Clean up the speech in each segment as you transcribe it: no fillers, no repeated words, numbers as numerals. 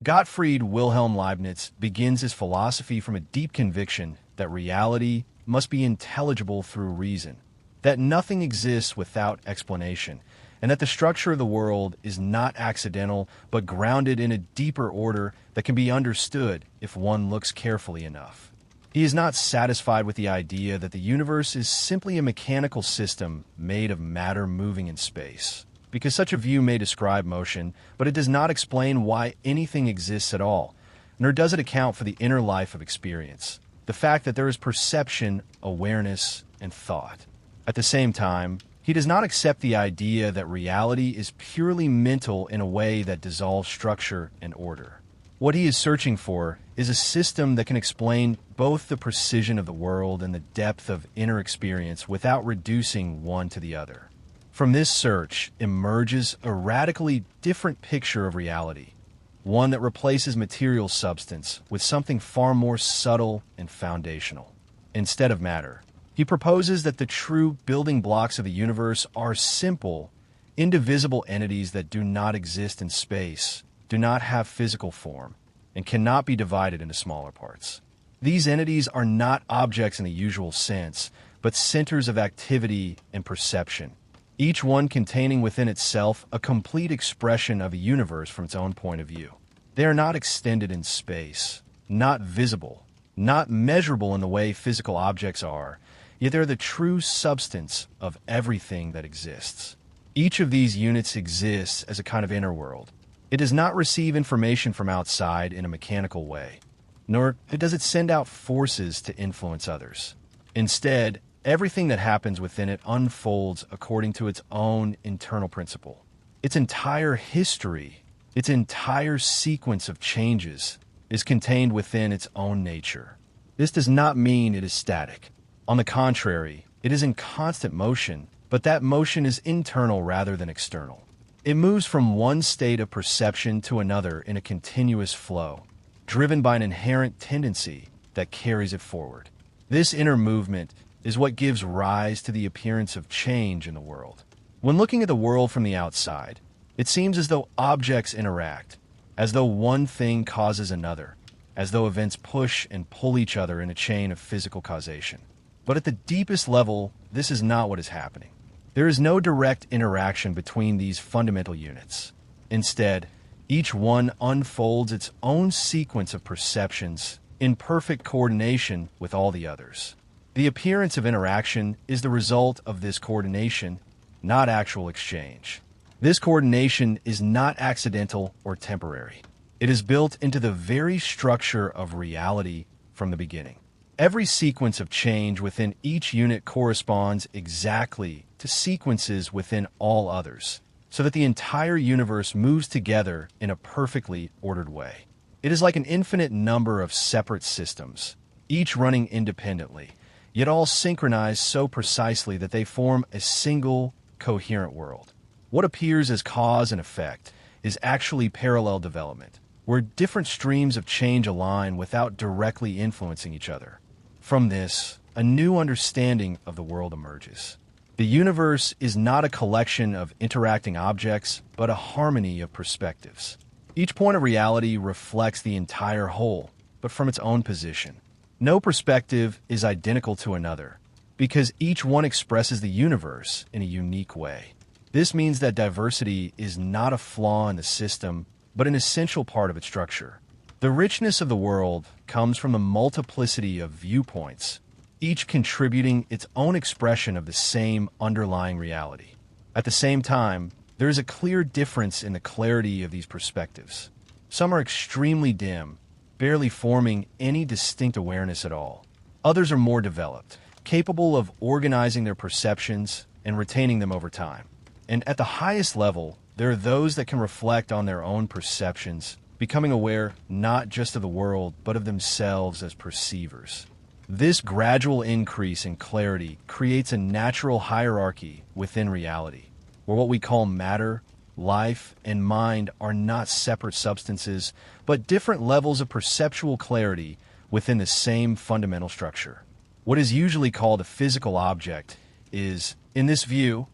Gottfried Wilhelm Leibniz begins his philosophy from a deep conviction that reality must be intelligible through reason, that nothing exists without explanation, and that the structure of the world is not accidental but grounded in a deeper order that can be understood if one looks carefully enough. He is not satisfied with the idea that the universe is simply a mechanical system made of matter moving in space, because such a view may describe motion, but it does not explain why anything exists at all, nor does it account for the inner life of experience, the fact that there is perception, awareness, and thought. At the same time, he does not accept the idea that reality is purely mental in a way that dissolves structure and order. What he is searching for is a system that can explain both the precision of the world and the depth of inner experience without reducing one to the other. From this search emerges a radically different picture of reality, one that replaces material substance with something far more subtle and foundational. Instead of matter, he proposes that the true building blocks of the universe are simple, indivisible entities that do not exist in space, do not have physical form, and cannot be divided into smaller parts. These entities are not objects in the usual sense, but centers of activity and perception, each one containing within itself a complete expression of a universe from its own point of view. They are not extended in space, not visible, not measurable in the way physical objects are, yet they're the true substance of everything that exists. Each of these units exists as a kind of inner world. It does not receive information from outside in a mechanical way, nor does it send out forces to influence others. Instead, everything that happens within it unfolds according to its own internal principle. Its entire history, its entire sequence of changes, is contained within its own nature. This does not mean it is static. On the contrary, it is in constant motion, but that motion is internal rather than external. It moves from one state of perception to another in a continuous flow, driven by an inherent tendency that carries it forward. This inner movement is what gives rise to the appearance of change in the world. When looking at the world from the outside, it seems as though objects interact, as though one thing causes another, as though events push and pull each other in a chain of physical causation. But at the deepest level, this is not what is happening. There is no direct interaction between these fundamental units. Instead, each one unfolds its own sequence of perceptions in perfect coordination with all the others. The appearance of interaction is the result of this coordination, not actual exchange. This coordination is not accidental or temporary. It is built into the very structure of reality from the beginning. Every sequence of change within each unit corresponds exactly to sequences within all others, so that the entire universe moves together in a perfectly ordered way. It is like an infinite number of separate systems, each running independently, yet all synchronized so precisely that they form a single, coherent world. What appears as cause and effect is actually parallel development, where different streams of change align without directly influencing each other. From this, a new understanding of the world emerges. The universe is not a collection of interacting objects, but a harmony of perspectives. Each point of reality reflects the entire whole, but from its own position. No perspective is identical to another, because each one expresses the universe in a unique way. This means that diversity is not a flaw in the system, but an essential part of its structure. The richness of the world comes from the multiplicity of viewpoints, each contributing its own expression of the same underlying reality. At the same time, there is a clear difference in the clarity of these perspectives. Some are extremely dim, barely forming any distinct awareness at all. Others are more developed, capable of organizing their perceptions and retaining them over time. And at the highest level, there are those that can reflect on their own perceptions, becoming aware not just of the world, but of themselves as perceivers. This gradual increase in clarity creates a natural hierarchy within reality, where what we call matter, life, and mind are not separate substances, but different levels of perceptual clarity within the same fundamental structure. What is usually called a physical object is, in this view,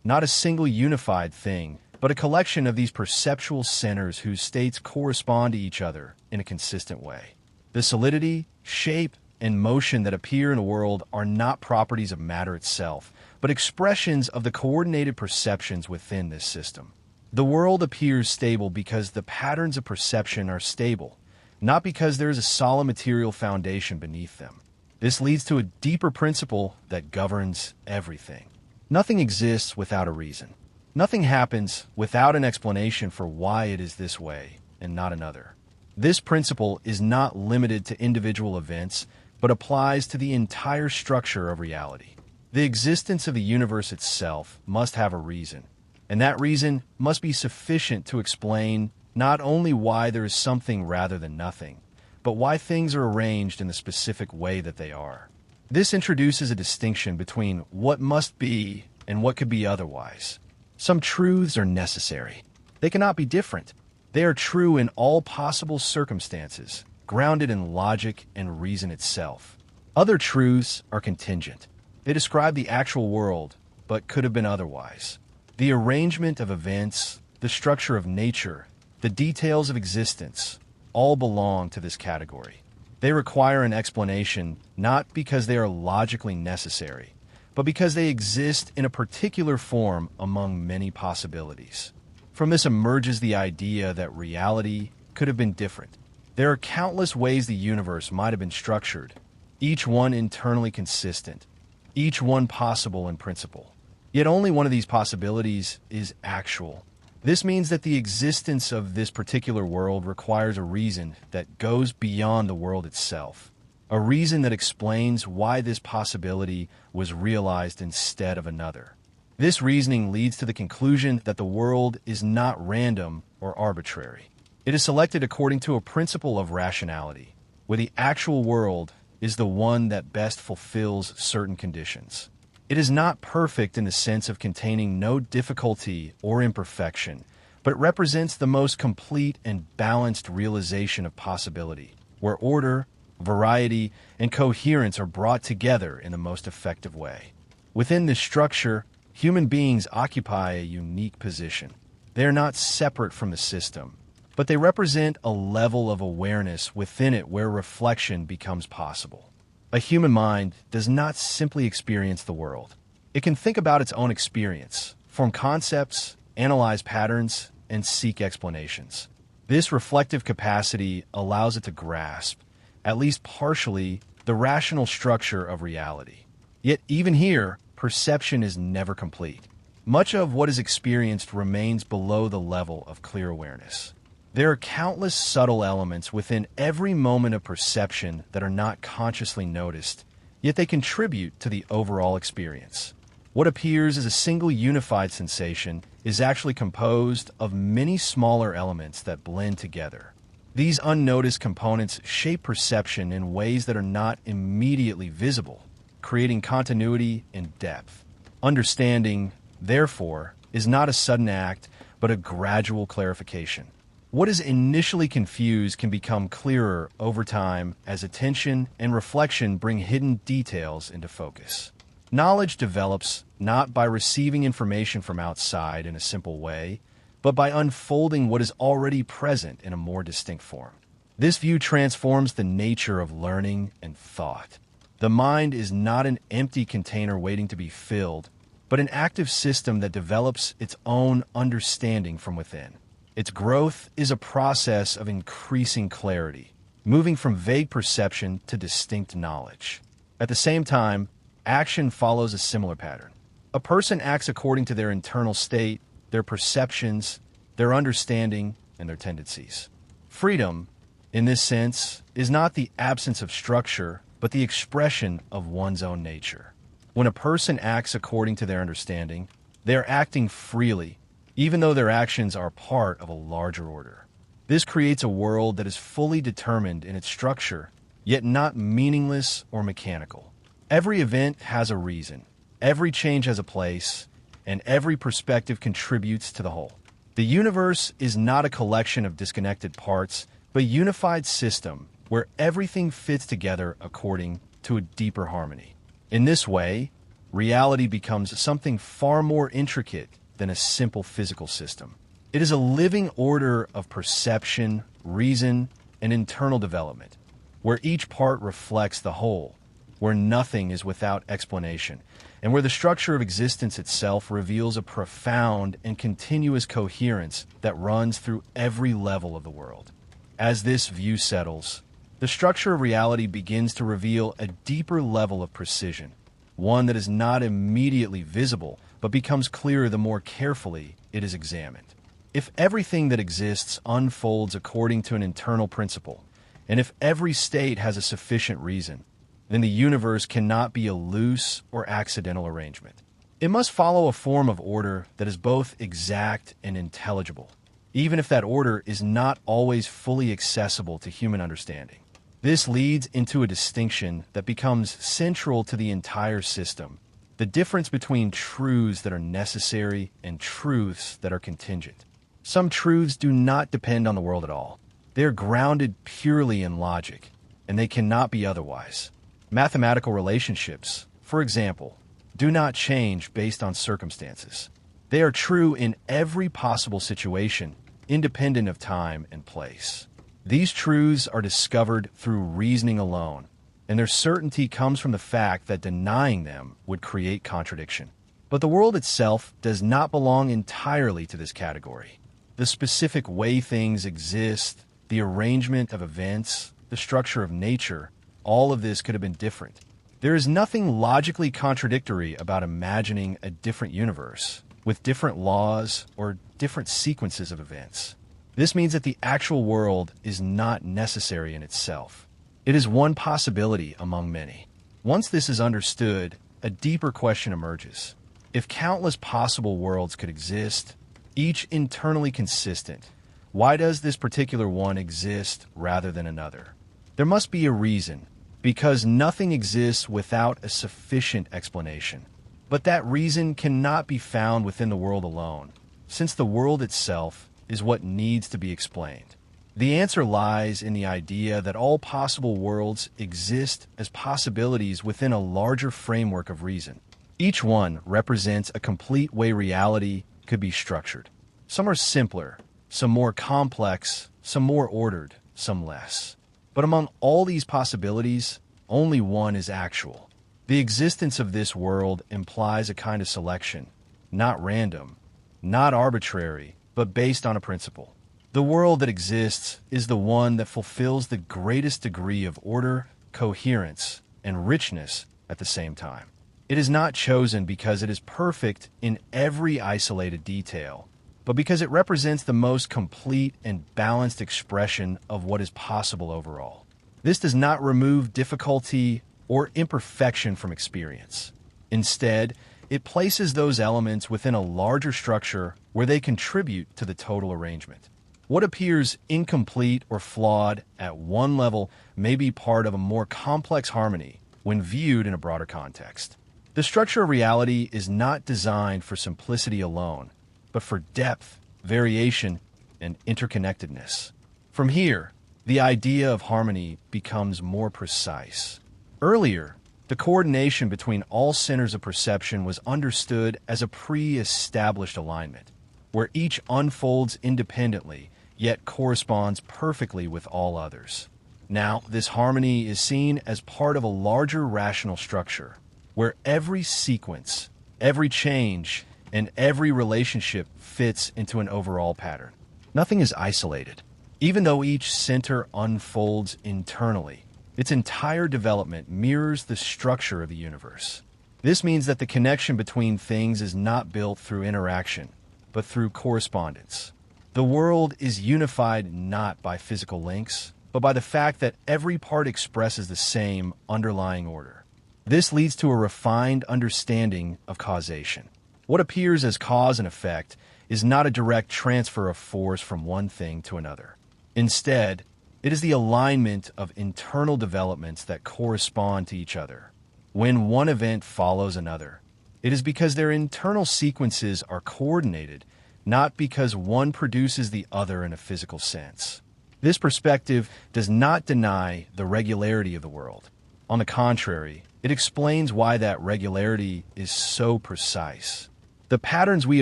not a single unified thing, but a collection of these perceptual centers whose states correspond to each other in a consistent way. The solidity, shape, and motion that appear in a world are not properties of matter itself, but expressions of the coordinated perceptions within this system. The world appears stable because the patterns of perception are stable, not because there is a solid material foundation beneath them. This leads to a deeper principle that governs everything. Nothing exists without a reason. Nothing happens without an explanation for why it is this way and not another. This principle is not limited to individual events, but applies to the entire structure of reality. The existence of the universe itself must have a reason, and that reason must be sufficient to explain not only why there is something rather than nothing, but why things are arranged in the specific way that they are. This introduces a distinction between what must be and what could be otherwise. Some truths are necessary. They cannot be different. They are true in all possible circumstances, grounded in logic and reason itself. Other truths are contingent. They describe the actual world, but could have been otherwise. The arrangement of events, the structure of nature, the details of existence, all belong to this category. They require an explanation not because they are logically necessary, but because they exist in a particular form among many possibilities. From this emerges the idea that reality could have been different. There are countless ways the universe might have been structured, each one internally consistent, each one possible in principle. Yet only one of these possibilities is actual. This means that the existence of this particular world requires a reason that goes beyond the world itself. A reason that explains why this possibility was realized instead of another. This reasoning leads to the conclusion that the world is not random or arbitrary. It is selected according to a principle of rationality, where the actual world is the one that best fulfills certain conditions. It is not perfect in the sense of containing no difficulty or imperfection, but it represents the most complete and balanced realization of possibility, where order, variety, and coherence are brought together in the most effective way. Within this structure, human beings occupy a unique position. They are not separate from the system, but they represent a level of awareness within it where reflection becomes possible. A human mind does not simply experience the world. It can think about its own experience, form concepts, analyze patterns, and seek explanations. This reflective capacity allows it to grasp, at least partially, the rational structure of reality. Yet even here, perception is never complete. Much of what is experienced remains below the level of clear awareness. There are countless subtle elements within every moment of perception that are not consciously noticed, yet they contribute to the overall experience. What appears as a single unified sensation is actually composed of many smaller elements that blend together. These unnoticed components shape perception in ways that are not immediately visible, creating continuity and depth. Understanding, therefore, is not a sudden act, but a gradual clarification. What is initially confused can become clearer over time as attention and reflection bring hidden details into focus. Knowledge develops not by receiving information from outside in a simple way, but by unfolding what is already present in a more distinct form. This view transforms the nature of learning and thought. The mind is not an empty container waiting to be filled, but an active system that develops its own understanding from within. Its growth is a process of increasing clarity, moving from vague perception to distinct knowledge. At the same time, action follows a similar pattern. A person acts according to their internal state, their perceptions, their understanding, and their tendencies. Freedom, in this sense, is not the absence of structure, but the expression of one's own nature. When a person acts according to their understanding, they are acting freely, even though their actions are part of a larger order. This creates a world that is fully determined in its structure, yet not meaningless or mechanical. Every event has a reason, every change has a place, and every perspective contributes to the whole. The universe is not a collection of disconnected parts, but a unified system where everything fits together according to a deeper harmony. In this way, reality becomes something far more intricate than a simple physical system. It is a living order of perception, reason, and internal development, where each part reflects the whole, where nothing is without explanation, and where the structure of existence itself reveals a profound and continuous coherence that runs through every level of the world. As this view settles, the structure of reality begins to reveal a deeper level of precision, one that is not immediately visible, but becomes clearer the more carefully it is examined. If everything that exists unfolds according to an internal principle, and if every state has a sufficient reason, then the universe cannot be a loose or accidental arrangement. It must follow a form of order that is both exact and intelligible, even if that order is not always fully accessible to human understanding. This leads into a distinction that becomes central to the entire system: the difference between truths that are necessary and truths that are contingent. Some truths do not depend on the world at all. They are grounded purely in logic, and they cannot be otherwise. Mathematical relationships, for example, do not change based on circumstances. They are true in every possible situation, independent of time and place. These truths are discovered through reasoning alone, and their certainty comes from the fact that denying them would create contradiction. But the world itself does not belong entirely to this category. The specific way things exist, the arrangement of events, the structure of nature, all of this could have been different. There is nothing logically contradictory about imagining a different universe, with different laws or different sequences of events. This means that the actual world is not necessary in itself. It is one possibility among many. Once this is understood, a deeper question emerges. If countless possible worlds could exist, each internally consistent, why does this particular one exist rather than another? There must be a reason, because nothing exists without a sufficient explanation. But that reason cannot be found within the world alone, since the world itself is what needs to be explained. The answer lies in the idea that all possible worlds exist as possibilities within a larger framework of reason. Each one represents a complete way reality could be structured. Some are simpler, some more complex, some more ordered, some less. But among all these possibilities, only one is actual. The existence of this world implies a kind of selection, not random, not arbitrary, but based on a principle. The world that exists is the one that fulfills the greatest degree of order, coherence, and richness at the same time. It is not chosen because it is perfect in every isolated detail, but because it represents the most complete and balanced expression of what is possible overall. This does not remove difficulty or imperfection from experience. Instead, it places those elements within a larger structure where they contribute to the total arrangement. What appears incomplete or flawed at one level may be part of a more complex harmony when viewed in a broader context. The structure of reality is not designed for simplicity alone, but for depth, variation, and interconnectedness. From here, the idea of harmony becomes more precise. Earlier, the coordination between all centers of perception was understood as a pre-established alignment, where each unfolds independently, yet corresponds perfectly with all others. Now, this harmony is seen as part of a larger rational structure, where every sequence, every change, and every relationship fits into an overall pattern. Nothing is isolated. Even though each center unfolds internally, its entire development mirrors the structure of the universe. This means that the connection between things is not built through interaction, but through correspondence. The world is unified not by physical links, but by the fact that every part expresses the same underlying order. This leads to a refined understanding of causation. What appears as cause and effect is not a direct transfer of force from one thing to another. Instead, it is the alignment of internal developments that correspond to each other. When one event follows another, it is because their internal sequences are coordinated, not because one produces the other in a physical sense. This perspective does not deny the regularity of the world. On the contrary, it explains why that regularity is so precise. The patterns we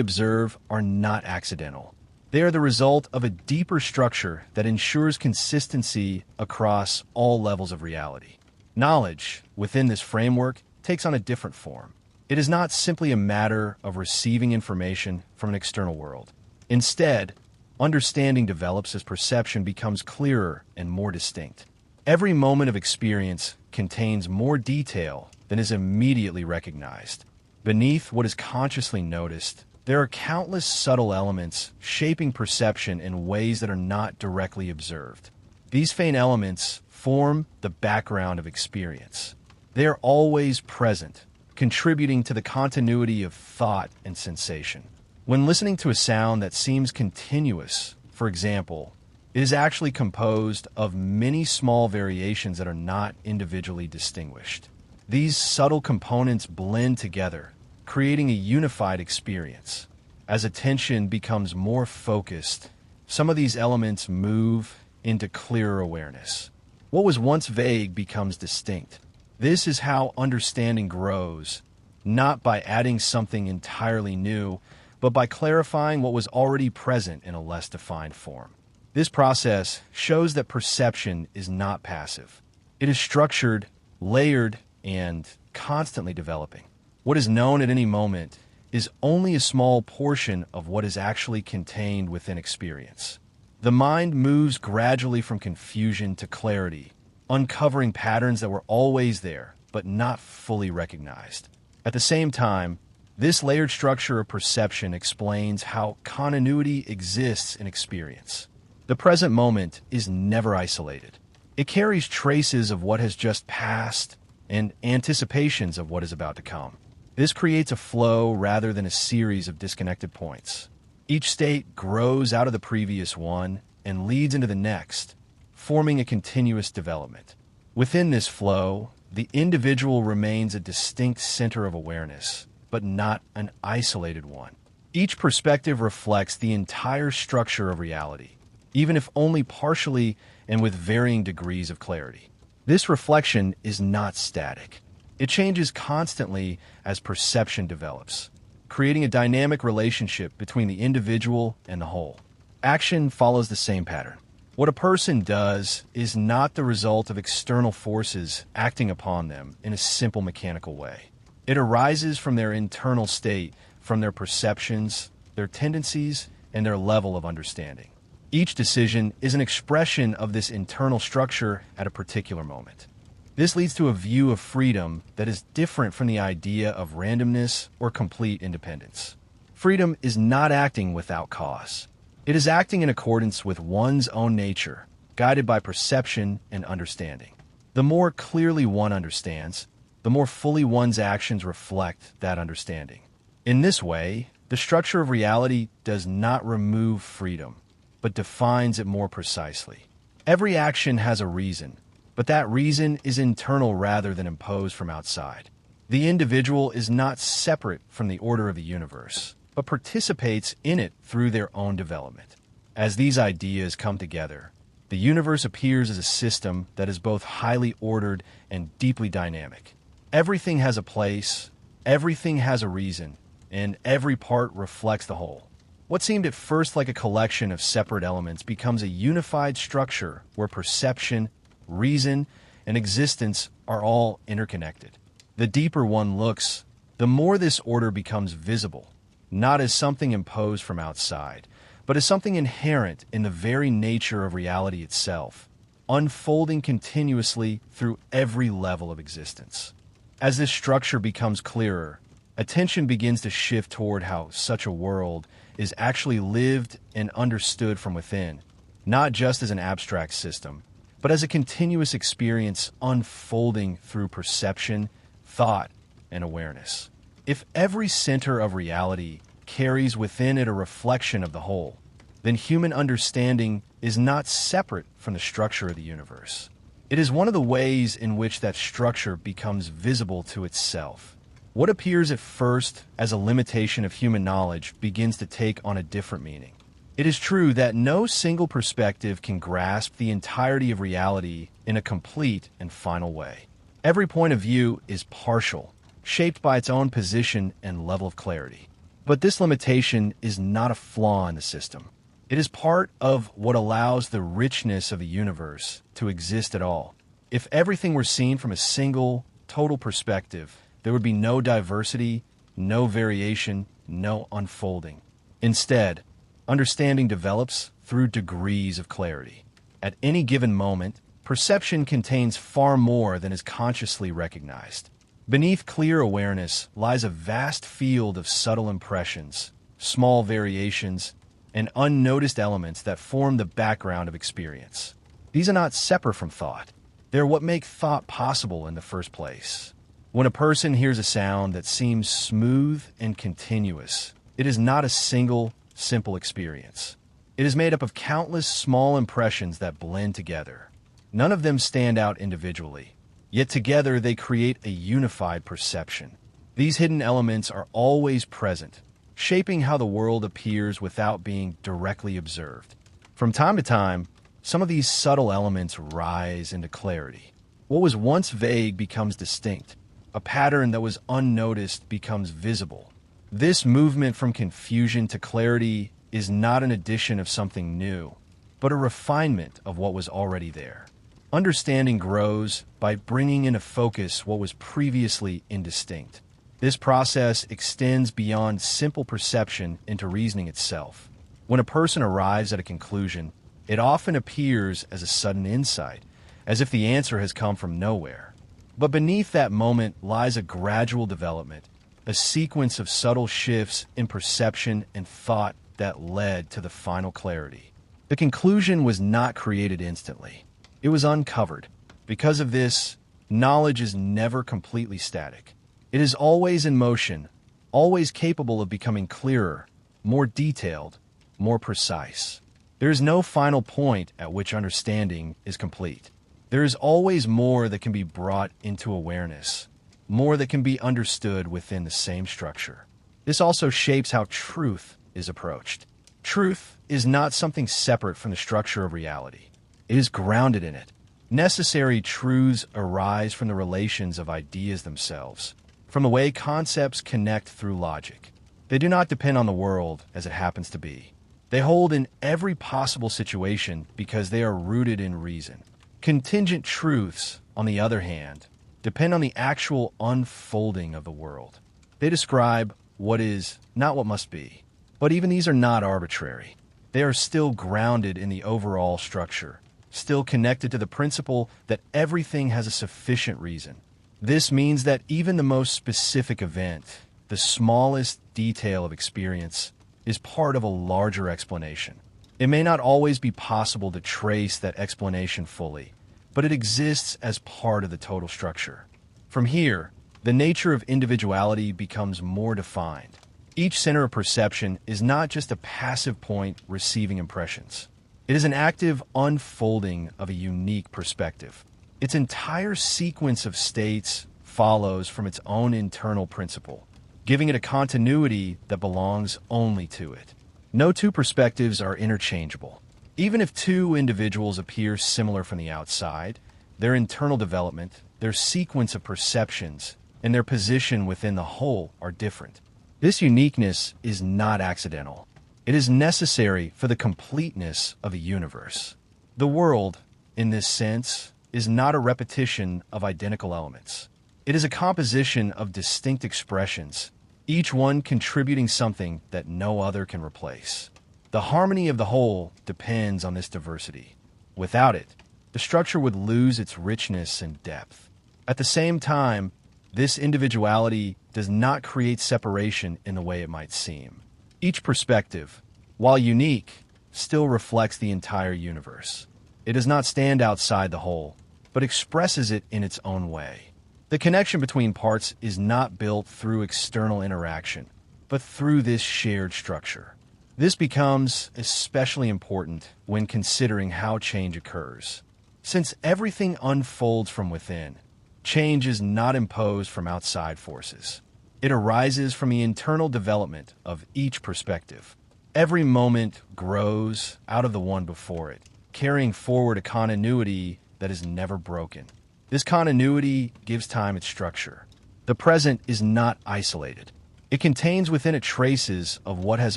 observe are not accidental. They are the result of a deeper structure that ensures consistency across all levels of reality. Knowledge, within this framework, takes on a different form. It is not simply a matter of receiving information from an external world. Instead, understanding develops as perception becomes clearer and more distinct. Every moment of experience contains more detail than is immediately recognized. Beneath what is consciously noticed, there are countless subtle elements shaping perception in ways that are not directly observed. These faint elements form the background of experience. They are always present, contributing to the continuity of thought and sensation. When listening to a sound that seems continuous, for example, it is actually composed of many small variations that are not individually distinguished. These subtle components blend together, creating a unified experience. As attention becomes more focused, some of these elements move into clearer awareness. What was once vague becomes distinct. This is how understanding grows, not by adding something entirely new, but by clarifying what was already present in a less defined form. This process shows that perception is not passive. It is structured, layered, and constantly developing. What is known at any moment is only a small portion of what is actually contained within experience. The mind moves gradually from confusion to clarity, uncovering patterns that were always there, but not fully recognized. At the same time, this layered structure of perception explains how continuity exists in experience. The present moment is never isolated. It carries traces of what has just passed and anticipations of what is about to come. This creates a flow rather than a series of disconnected points. Each state grows out of the previous one and leads into the next, forming a continuous development. Within this flow, the individual remains a distinct center of awareness, but not an isolated one. Each perspective reflects the entire structure of reality, even if only partially and with varying degrees of clarity. This reflection is not static. It changes constantly as perception develops, creating a dynamic relationship between the individual and the whole. Action follows the same pattern. What a person does is not the result of external forces acting upon them in a simple mechanical way. It arises from their internal state, from their perceptions, their tendencies, and their level of understanding. Each decision is an expression of this internal structure at a particular moment. This leads to a view of freedom that is different from the idea of randomness or complete independence. Freedom is not acting without cause. It is acting in accordance with one's own nature, guided by perception and understanding. The more clearly one understands, the more fully one's actions reflect that understanding. In this way, the structure of reality does not remove freedom, but defines it more precisely. Every action has a reason, but that reason is internal rather than imposed from outside. The individual is not separate from the order of the universe, but participates in it through their own development. As these ideas come together, the universe appears as a system that is both highly ordered and deeply dynamic. Everything has a place, everything has a reason, and every part reflects the whole. What seemed at first like a collection of separate elements becomes a unified structure where perception, reason, and existence are all interconnected. The deeper one looks, the more this order becomes visible, not as something imposed from outside, but as something inherent in the very nature of reality itself, unfolding continuously through every level of existence. As this structure becomes clearer, attention begins to shift toward how such a world is actually lived and understood from within, not just as an abstract system, but as a continuous experience unfolding through perception, thought, and awareness. If every center of reality carries within it a reflection of the whole, then human understanding is not separate from the structure of the universe. It is one of the ways in which that structure becomes visible to itself. What appears at first as a limitation of human knowledge begins to take on a different meaning. It is true that no single perspective can grasp the entirety of reality in a complete and final way. Every point of view is partial, shaped by its own position and level of clarity. But this limitation is not a flaw in the system. It is part of what allows the richness of the universe to exist at all. If everything were seen from a single, total perspective, there would be no diversity, no variation, no unfolding. Instead, understanding develops through degrees of clarity. At any given moment, perception contains far more than is consciously recognized. Beneath clear awareness lies a vast field of subtle impressions, small variations, and unnoticed elements that form the background of experience. These are not separate from thought. They're what make thought possible in the first place. When a person hears a sound that seems smooth and continuous, it is not a single, simple experience. It is made up of countless small impressions that blend together. None of them stand out individually, yet together they create a unified perception. These hidden elements are always present, shaping how the world appears without being directly observed. From time to time, some of these subtle elements rise into clarity. What was once vague becomes distinct. A pattern that was unnoticed becomes visible. This movement from confusion to clarity is not an addition of something new, but a refinement of what was already there. Understanding grows by bringing into focus what was previously indistinct. This process extends beyond simple perception into reasoning itself. When a person arrives at a conclusion, it often appears as a sudden insight, as if the answer has come from nowhere. But beneath that moment lies a gradual development, a sequence of subtle shifts in perception and thought that led to the final clarity. The conclusion was not created instantly. It was uncovered. Because of this, knowledge is never completely static. It is always in motion, always capable of becoming clearer, more detailed, more precise. There is no final point at which understanding is complete. There is always more that can be brought into awareness, more that can be understood within the same structure. This also shapes how truth is approached. Truth is not something separate from the structure of reality. It is grounded in it. Necessary truths arise from the relations of ideas themselves, from the way concepts connect through logic. They do not depend on the world as it happens to be. They hold in every possible situation because they are rooted in reason. Contingent truths, on the other hand, depend on the actual unfolding of the world. They describe what is, not what must be. But even these are not arbitrary. They are still grounded in the overall structure, still connected to the principle that everything has a sufficient reason. This means that even the most specific event, the smallest detail of experience, is part of a larger explanation. It may not always be possible to trace that explanation fully, but it exists as part of the total structure. From here, the nature of individuality becomes more defined. Each center of perception is not just a passive point receiving impressions. It is an active unfolding of a unique perspective. Its entire sequence of states follows from its own internal principle, giving it a continuity that belongs only to it. No two perspectives are interchangeable. Even if two individuals appear similar from the outside, their internal development, their sequence of perceptions, and their position within the whole are different. This uniqueness is not accidental. It is necessary for the completeness of a universe. The world, in this sense, is not a repetition of identical elements. It is a composition of distinct expressions, each one contributing something that no other can replace. The harmony of the whole depends on this diversity. Without it, the structure would lose its richness and depth. At the same time, this individuality does not create separation in the way it might seem. Each perspective, while unique, still reflects the entire universe. It does not stand outside the whole, but expresses it in its own way. The connection between parts is not built through external interaction, but through this shared structure. This becomes especially important when considering how change occurs. Since everything unfolds from within, change is not imposed from outside forces. It arises from the internal development of each perspective. Every moment grows out of the one before it, carrying forward a continuity that is never broken. This continuity gives time its structure. The present is not isolated. It contains within it traces of what has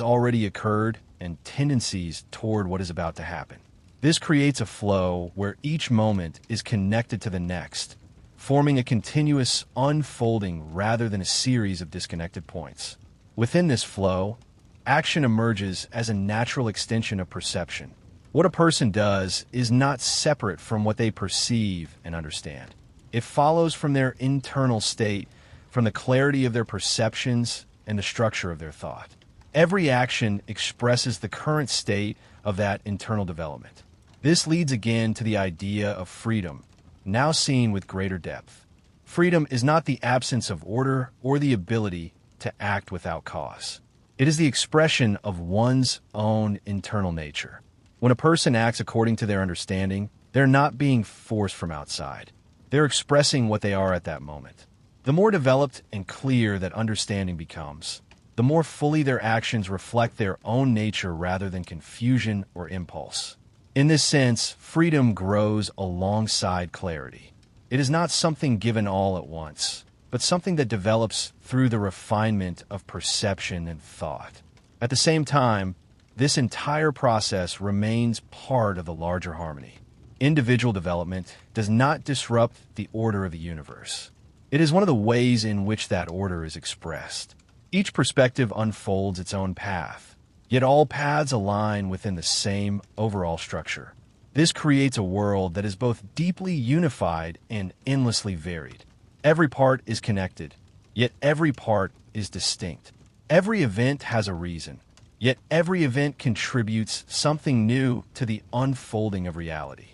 already occurred and tendencies toward what is about to happen. This creates a flow where each moment is connected to the next, forming a continuous unfolding rather than a series of disconnected points. Within this flow, action emerges as a natural extension of perception. What a person does is not separate from what they perceive and understand. It follows from their internal state, from the clarity of their perceptions and the structure of their thought. Every action expresses the current state of that internal development. This leads again to the idea of freedom, now seen with greater depth. Freedom is not the absence of order or the ability to act without cause. It is the expression of one's own internal nature. When a person acts according to their understanding, they're not being forced from outside. They're expressing what they are at that moment. The more developed and clear that understanding becomes, the more fully their actions reflect their own nature rather than confusion or impulse. In this sense, freedom grows alongside clarity. It is not something given all at once, but something that develops through the refinement of perception and thought. At the same time, this entire process remains part of the larger harmony. Individual development does not disrupt the order of the universe. It is one of the ways in which that order is expressed. Each perspective unfolds its own path, yet all paths align within the same overall structure. This creates a world that is both deeply unified and endlessly varied. Every part is connected, yet every part is distinct. Every event has a reason, yet every event contributes something new to the unfolding of reality.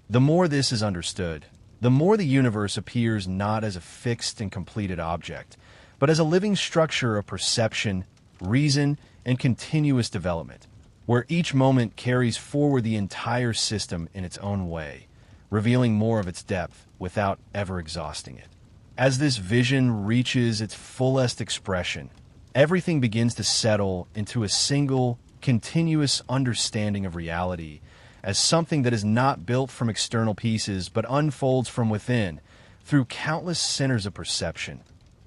The more this is understood, the more the universe appears not as a fixed and completed object, but as a living structure of perception, reason, and continuous development, where each moment carries forward the entire system in its own way, revealing more of its depth without ever exhausting it. As this vision reaches its fullest expression, everything begins to settle into a single, continuous understanding of reality as something that is not built from external pieces but unfolds from within through countless centers of perception,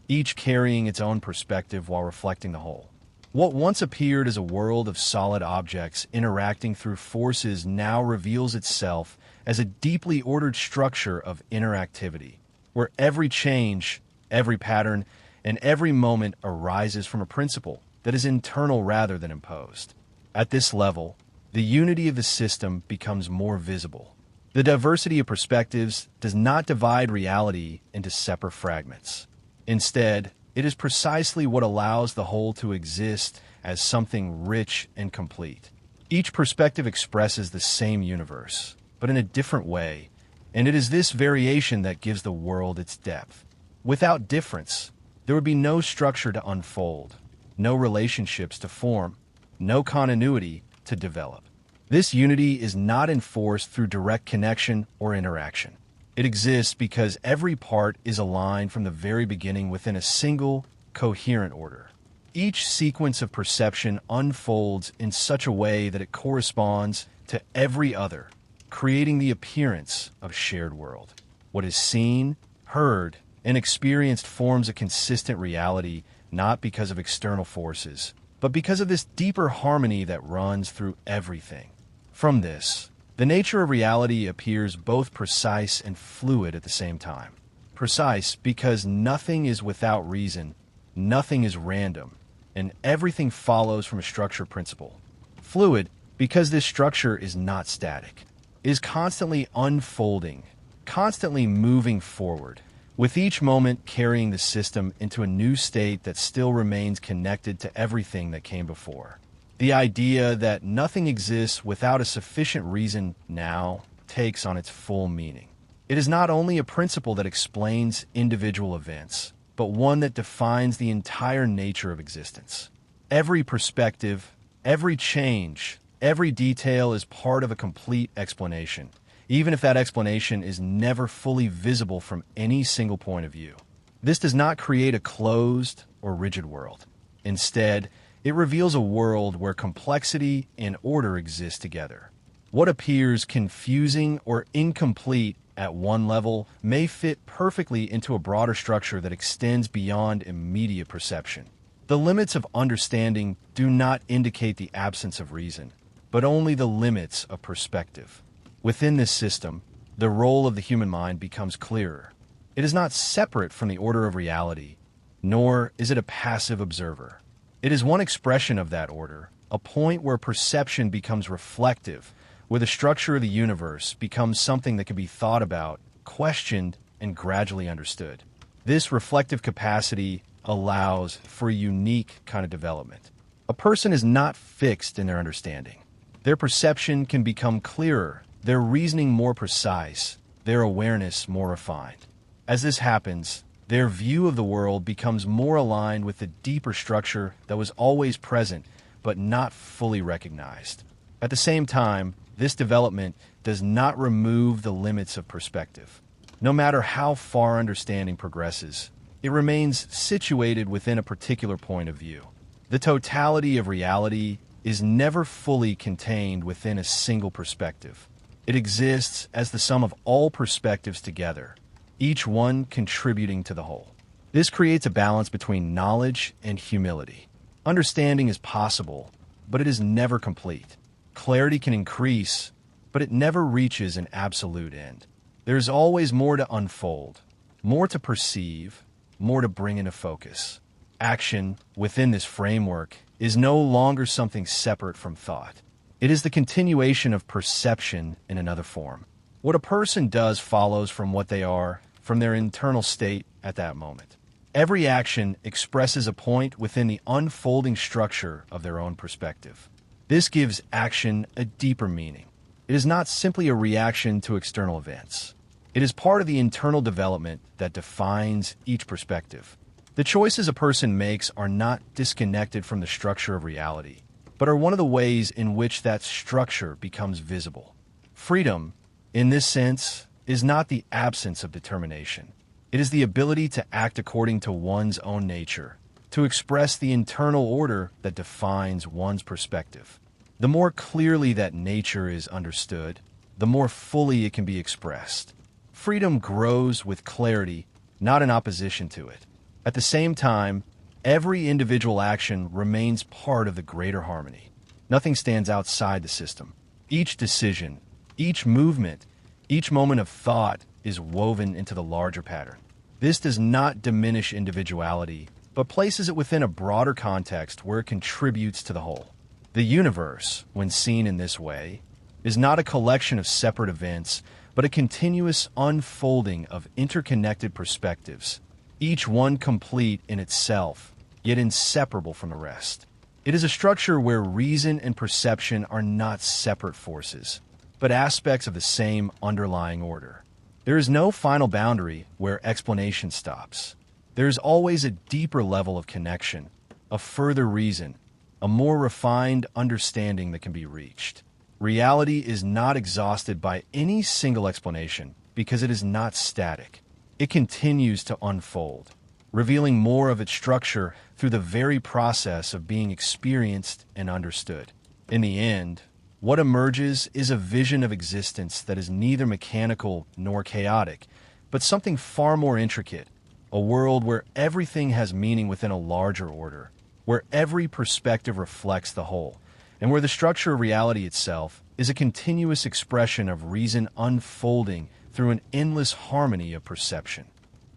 each carrying its own perspective while reflecting the whole. What once appeared as a world of solid objects interacting through forces now reveals itself as a deeply ordered structure of interactivity, where every change, every pattern, and every moment arises from a principle that is internal rather than imposed. At this level, the unity of the system becomes more visible. The diversity of perspectives does not divide reality into separate fragments. Instead, it is precisely what allows the whole to exist as something rich and complete. Each perspective expresses the same universe, but in a different way, and it is this variation that gives the world its depth. Without difference, there would be no structure to unfold, no relationships to form, no continuity to develop. This unity is not enforced through direct connection or interaction. It exists because every part is aligned from the very beginning within a single, coherent order. Each sequence of perception unfolds in such a way that it corresponds to every other, creating the appearance of a shared world. What is seen, heard, and experienced forms a consistent reality, not because of external forces, but because of this deeper harmony that runs through everything. From this, the nature of reality appears both precise and fluid at the same time. Precise because nothing is without reason, nothing is random, and everything follows from a structure principle. Fluid because this structure is not static, is constantly unfolding, constantly moving forward, with each moment carrying the system into a new state that still remains connected to everything that came before. The idea that nothing exists without a sufficient reason now takes on its full meaning. It is not only a principle that explains individual events, but one that defines the entire nature of existence. Every perspective, every change, every detail is part of a complete explanation, even if that explanation is never fully visible from any single point of view. This does not create a closed or rigid world. Instead, it reveals a world where complexity and order exist together. What appears confusing or incomplete at one level may fit perfectly into a broader structure that extends beyond immediate perception. The limits of understanding do not indicate the absence of reason, but only the limits of perspective. Within this system, the role of the human mind becomes clearer. It is not separate from the order of reality, nor is it a passive observer. It is one expression of that order, a point where perception becomes reflective, where the structure of the universe becomes something that can be thought about, questioned, and gradually understood. This reflective capacity allows for a unique kind of development. A person is not fixed in their understanding. Their perception can become clearer, their reasoning more precise, their awareness more refined. As this happens, their view of the world becomes more aligned with the deeper structure that was always present but not fully recognized. At the same time, this development does not remove the limits of perspective. No matter how far understanding progresses, it remains situated within a particular point of view. The totality of reality is never fully contained within a single perspective. It exists as the sum of all perspectives together, each one contributing to the whole. This creates a balance between knowledge and humility. Understanding is possible, but it is never complete. Clarity can increase, but it never reaches an absolute end. There is always more to unfold, more to perceive, more to bring into focus. Action, within this framework, is no longer something separate from thought. It is the continuation of perception in another form. What a person does follows from what they are, from their internal state at that moment. Every action expresses a point within the unfolding structure of their own perspective. This gives action a deeper meaning. It is not simply a reaction to external events. It is part of the internal development that defines each perspective. The choices a person makes are not disconnected from the structure of reality, but are one of the ways in which that structure becomes visible. Freedom, in this sense, is not the absence of determination. It is the ability to act according to one's own nature, to express the internal order that defines one's perspective. The more clearly that nature is understood, the more fully it can be expressed. Freedom grows with clarity, not in opposition to it. At the same time, every individual action remains part of the greater harmony. Nothing stands outside the system. Each decision, each movement, each moment of thought is woven into the larger pattern. This does not diminish individuality, but places it within a broader context where it contributes to the whole. The universe, when seen in this way, is not a collection of separate events, but a continuous unfolding of interconnected perspectives, each one complete in itself, yet inseparable from the rest. It is a structure where reason and perception are not separate forces, but aspects of the same underlying order. There is no final boundary where explanation stops. There is always a deeper level of connection, a further reason, a more refined understanding that can be reached. Reality is not exhausted by any single explanation because it is not static. It continues to unfold, revealing more of its structure through the very process of being experienced and understood. In the end, what emerges is a vision of existence that is neither mechanical nor chaotic, but something far more intricate, a world where everything has meaning within a larger order, where every perspective reflects the whole, and where the structure of reality itself is a continuous expression of reason unfolding through an endless harmony of perception.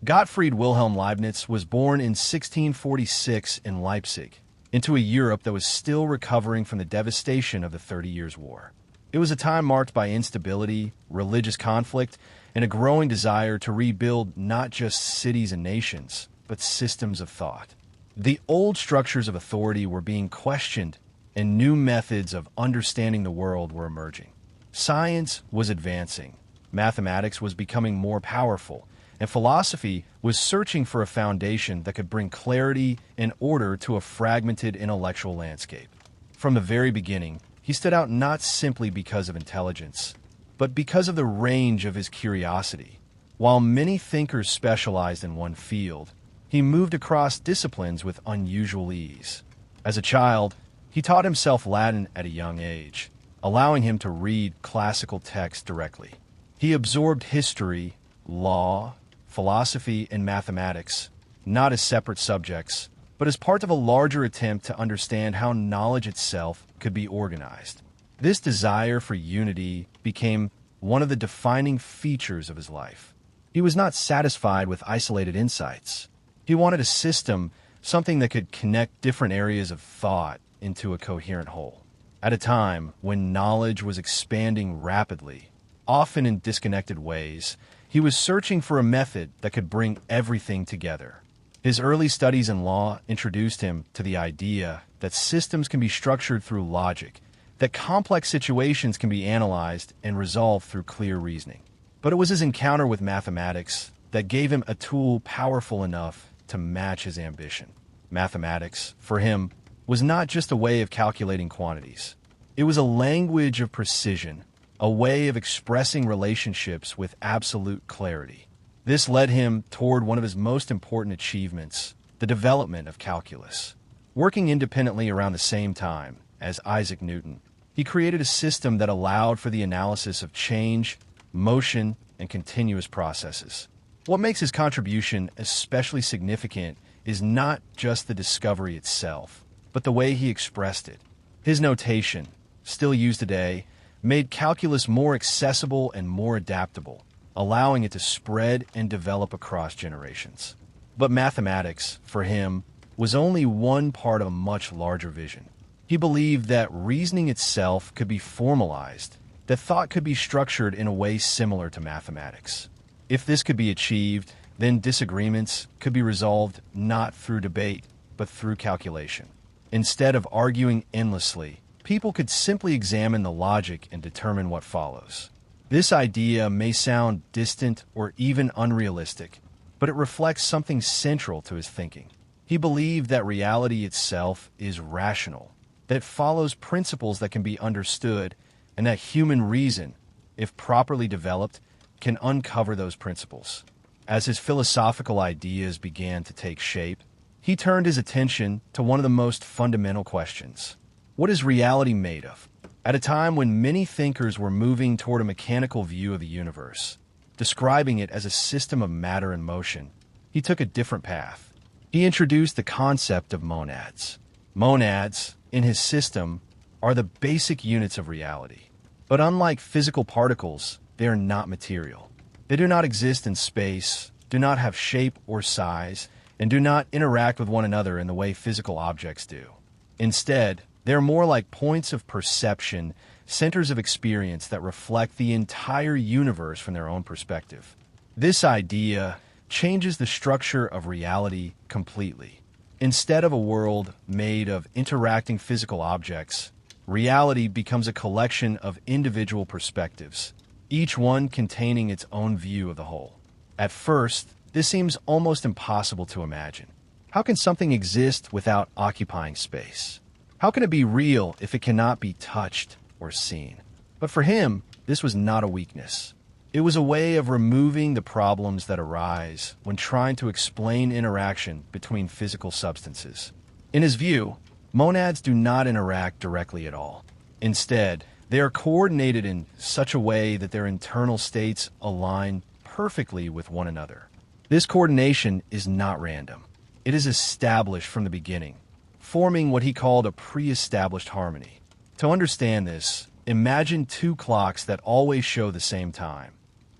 Gottfried Wilhelm Leibniz was born in 1646 in Leipzig, into a Europe that was still recovering from the devastation of the 30 Years' War. It was a time marked by instability, religious conflict, and a growing desire to rebuild not just cities and nations, but systems of thought. The old structures of authority were being questioned, and new methods of understanding the world were emerging. Science was advancing, mathematics was becoming more powerful, and philosophy was searching for a foundation that could bring clarity and order to a fragmented intellectual landscape. From the very beginning, he stood out not simply because of intelligence, but because of the range of his curiosity. While many thinkers specialized in one field, he moved across disciplines with unusual ease. As a child, he taught himself Latin at a young age, allowing him to read classical texts directly. He absorbed history, law, philosophy, and mathematics, not as separate subjects, but as part of a larger attempt to understand how knowledge itself could be organized. This desire for unity became one of the defining features of his life. He was not satisfied with isolated insights. He wanted a system, something that could connect different areas of thought into a coherent whole. At a time when knowledge was expanding rapidly, often in disconnected ways, he was searching for a method that could bring everything together. His early studies in law introduced him to the idea that systems can be structured through logic, that complex situations can be analyzed and resolved through clear reasoning. But it was his encounter with mathematics that gave him a tool powerful enough to match his ambition. Mathematics, for him, was not just a way of calculating quantities. It was a language of precision, a way of expressing relationships with absolute clarity. This led him toward one of his most important achievements, the development of calculus. Working independently around the same time as Isaac Newton, he created a system that allowed for the analysis of change, motion, and continuous processes. What makes his contribution especially significant is not just the discovery itself, but the way he expressed it. His notation, still used today, made calculus more accessible and more adaptable, allowing it to spread and develop across generations. But mathematics, for him, was only one part of a much larger vision. He believed that reasoning itself could be formalized, that thought could be structured in a way similar to mathematics. If this could be achieved, then disagreements could be resolved not through debate, but through calculation. Instead of arguing endlessly, people could simply examine the logic and determine what follows. This idea may sound distant or even unrealistic, but it reflects something central to his thinking. He believed that reality itself is rational, that it follows principles that can be understood, and that human reason, if properly developed, can uncover those principles. As his philosophical ideas began to take shape, he turned his attention to one of the most fundamental questions. What is reality made of? At a time when many thinkers were moving toward a mechanical view of the universe, describing it as a system of matter and motion, he took a different path. He introduced the concept of monads. Monads, in his system, are the basic units of reality. But unlike physical particles, they are not material. They do not exist in space, do not have shape or size, and do not interact with one another in the way physical objects do. Instead, they are more like points of perception, centers of experience that reflect the entire universe from their own perspective. This idea changes the structure of reality completely. Instead of a world made of interacting physical objects, reality becomes a collection of individual perspectives, each one containing its own view of the whole. At first, this seems almost impossible to imagine. How can something exist without occupying space? How can it be real if it cannot be touched or seen? But for him, this was not a weakness. It was a way of removing the problems that arise when trying to explain interaction between physical substances. In his view, monads do not interact directly at all. Instead, they are coordinated in such a way that their internal states align perfectly with one another. This coordination is not random. It is established from the beginning, forming what he called a pre-established harmony. To understand this, imagine two clocks that always show the same time,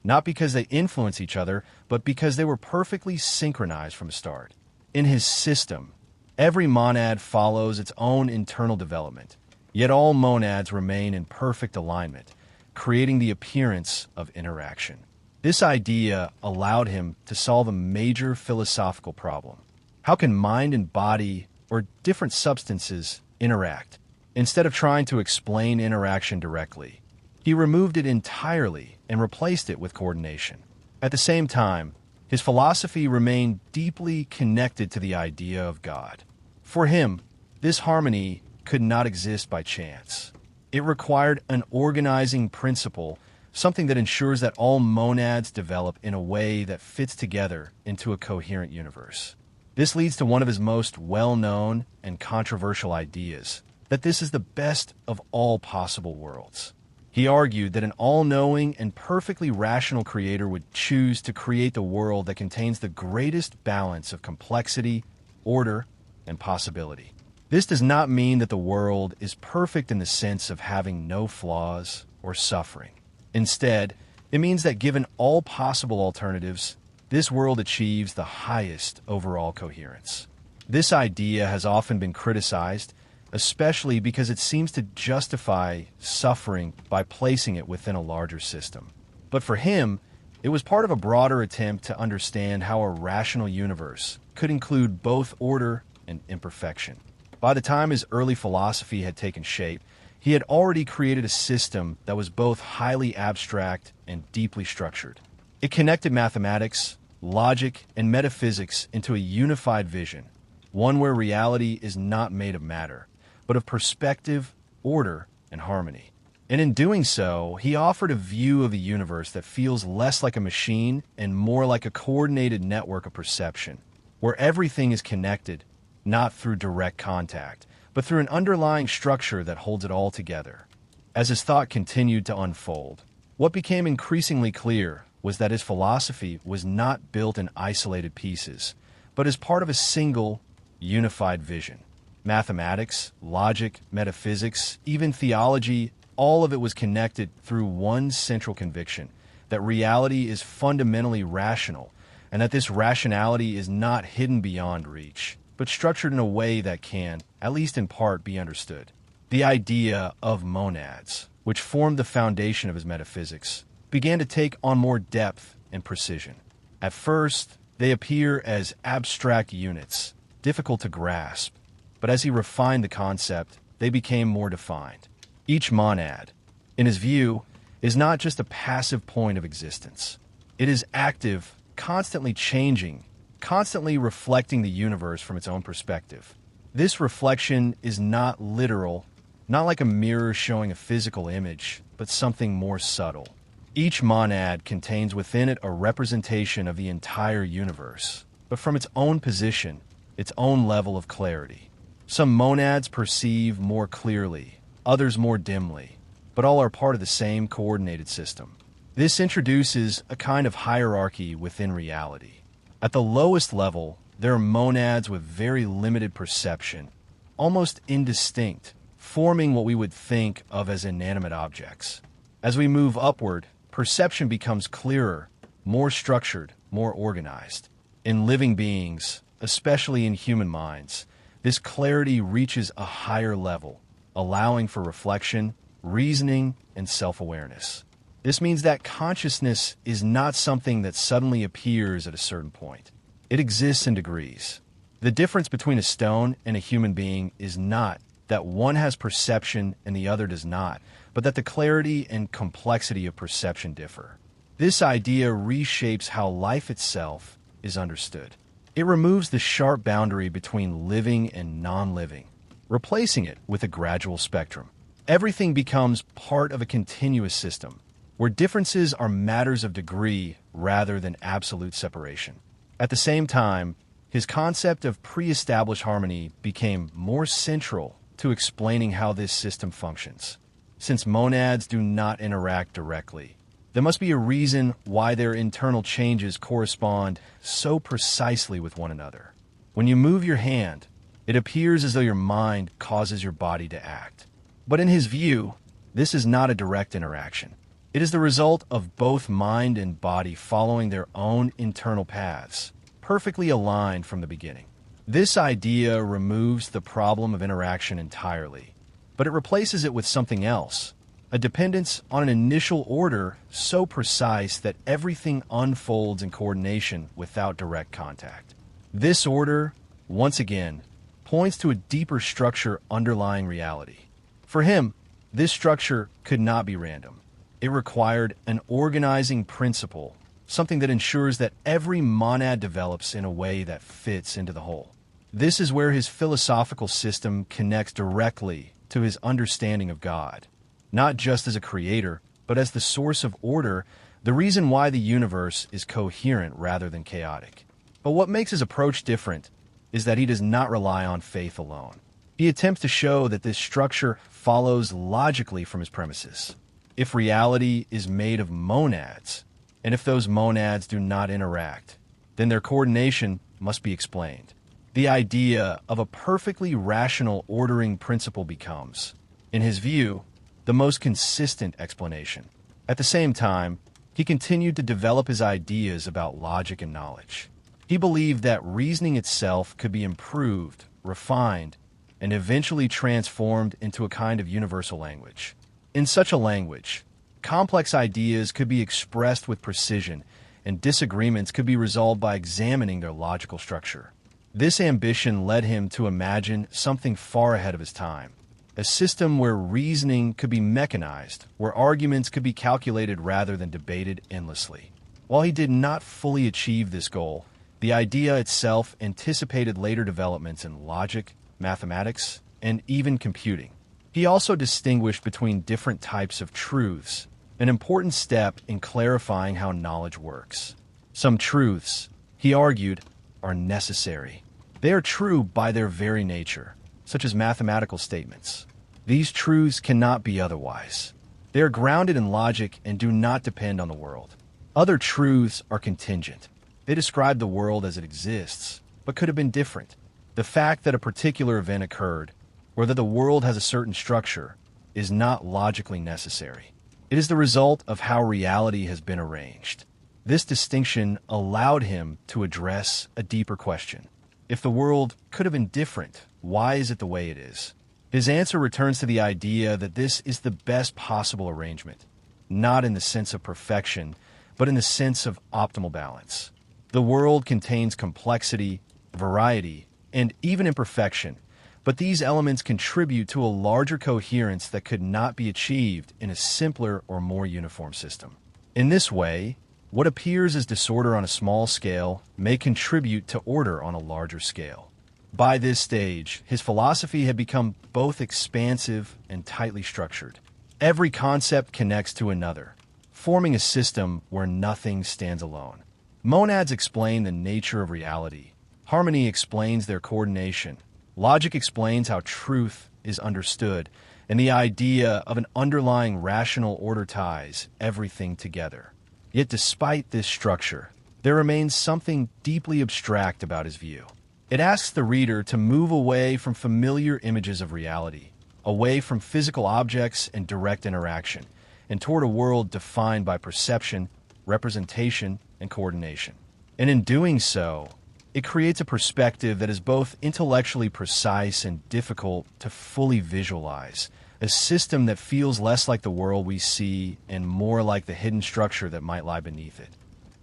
not because they influence each other, but because they were perfectly synchronized from the start. In his system, every monad follows its own internal development, yet all monads remain in perfect alignment, creating the appearance of interaction. This idea allowed him to solve a major philosophical problem. How can mind and body or different substances interact? Instead of trying to explain interaction directly, he removed it entirely and replaced it with coordination. At the same time, his philosophy remained deeply connected to the idea of God. For him, this harmony could not exist by chance. It required an organizing principle, something that ensures that all monads develop in a way that fits together into a coherent universe. This leads to one of his most well-known and controversial ideas, that this is the best of all possible worlds. He argued that an all-knowing and perfectly rational creator would choose to create the world that contains the greatest balance of complexity, order, and possibility. This does not mean that the world is perfect in the sense of having no flaws or suffering. Instead, it means that given all possible alternatives, this world achieves the highest overall coherence. This idea has often been criticized, especially because it seems to justify suffering by placing it within a larger system. But for him, it was part of a broader attempt to understand how a rational universe could include both order and imperfection. By the time his early philosophy had taken shape, he had already created a system that was both highly abstract and deeply structured. It connected mathematics, logic, and metaphysics into a unified vision, one where reality is not made of matter, but of perspective, order, and harmony. And in doing so, he offered a view of the universe that feels less like a machine and more like a coordinated network of perception, where everything is connected, not through direct contact, but through an underlying structure that holds it all together. As his thought continued to unfold, what became increasingly clear was that his philosophy was not built in isolated pieces, but as part of a single, unified vision. Mathematics, logic, metaphysics, even theology, all of it was connected through one central conviction, that reality is fundamentally rational, and that this rationality is not hidden beyond reach, but structured in a way that can, at least in part, be understood. The idea of monads, which formed the foundation of his metaphysics, began to take on more depth and precision. At first, they appear as abstract units, difficult to grasp, but as he refined the concept, they became more defined. Each monad, in his view, is not just a passive point of existence. It is active, constantly changing, constantly reflecting the universe from its own perspective. This reflection is not literal, not like a mirror showing a physical image, but something more subtle. Each monad contains within it a representation of the entire universe, but from its own position, its own level of clarity. Some monads perceive more clearly, others more dimly, but all are part of the same coordinated system. This introduces a kind of hierarchy within reality. At the lowest level, there are monads with very limited perception, almost indistinct, forming what we would think of as inanimate objects. As we move upward, perception becomes clearer, more structured, more organized. In living beings, especially in human minds, this clarity reaches a higher level, allowing for reflection, reasoning, and self-awareness. This means that consciousness is not something that suddenly appears at a certain point. It exists in degrees. The difference between a stone and a human being is not that one has perception and the other does not, but that the clarity and complexity of perception differ. This idea reshapes how life itself is understood. It removes the sharp boundary between living and non-living, replacing it with a gradual spectrum. Everything becomes part of a continuous system, where differences are matters of degree rather than absolute separation. At the same time, his concept of pre-established harmony became more central to explaining how this system functions. Since monads do not interact directly, there must be a reason why their internal changes correspond so precisely with one another. When you move your hand, it appears as though your mind causes your body to act. But in his view, this is not a direct interaction. It is the result of both mind and body following their own internal paths, perfectly aligned from the beginning. This idea removes the problem of interaction entirely, but it replaces it with something else, a dependence on an initial order so precise that everything unfolds in coordination without direct contact. This order, once again, points to a deeper structure underlying reality. For him, this structure could not be random. It required an organizing principle, something that ensures that every monad develops in a way that fits into the whole. This is where his philosophical system connects directly to his understanding of God, not just as a creator, but as the source of order, the reason why the universe is coherent rather than chaotic. But what makes his approach different is that he does not rely on faith alone. He attempts to show that this structure follows logically from his premises. If reality is made of monads, and if those monads do not interact, then their coordination must be explained. the idea of a perfectly rational ordering principle becomes, in his view, the most consistent explanation. At the same time, he continued to develop his ideas about logic and knowledge. He believed that reasoning itself could be improved, refined, and eventually transformed into a kind of universal language. In such a language, complex ideas could be expressed with precision, and disagreements could be resolved by examining their logical structure. This ambition led him to imagine something far ahead of his time, a system where reasoning could be mechanized, where arguments could be calculated rather than debated endlessly. While he did not fully achieve this goal, the idea itself anticipated later developments in logic, mathematics, and even computing. He also distinguished between different types of truths, an important step in clarifying how knowledge works. Some truths, he argued, are necessary. They are true by their very nature, such as mathematical statements. These truths cannot be otherwise. They are grounded in logic and do not depend on the world. Other truths are contingent. They describe the world as it exists, but could have been different. The fact that a particular event occurred, or that the world has a certain structure, is not logically necessary. It is the result of how reality has been arranged. This distinction allowed him to address a deeper question. If the world could have been different, why is it the way it is? His answer returns to the idea that this is the best possible arrangement, not in the sense of perfection, but in the sense of optimal balance. The world contains complexity, variety, and even imperfection, but these elements contribute to a larger coherence that could not be achieved in a simpler or more uniform system. In this way, what appears as disorder on a small scale may contribute to order on a larger scale. By this stage, his philosophy had become both expansive and tightly structured. Every concept connects to another, forming a system where nothing stands alone. Monads explain the nature of reality. Harmony explains their coordination. Logic explains how truth is understood, and the idea of an underlying rational order ties everything together. Yet despite this structure, there remains something deeply abstract about his view. It asks the reader to move away from familiar images of reality, away from physical objects and direct interaction, and toward a world defined by perception, representation, and coordination. And in doing so, it creates a perspective that is both intellectually precise and difficult to fully visualize, a system that feels less like the world we see and more like the hidden structure that might lie beneath it.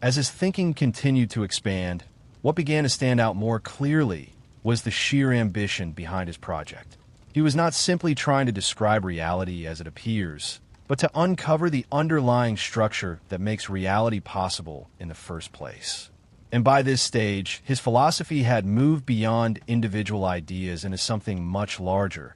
As his thinking continued to expand, what began to stand out more clearly was the sheer ambition behind his project. He was not simply trying to describe reality as it appears, but to uncover the underlying structure that makes reality possible in the first place. And by this stage, his philosophy had moved beyond individual ideas into something much larger,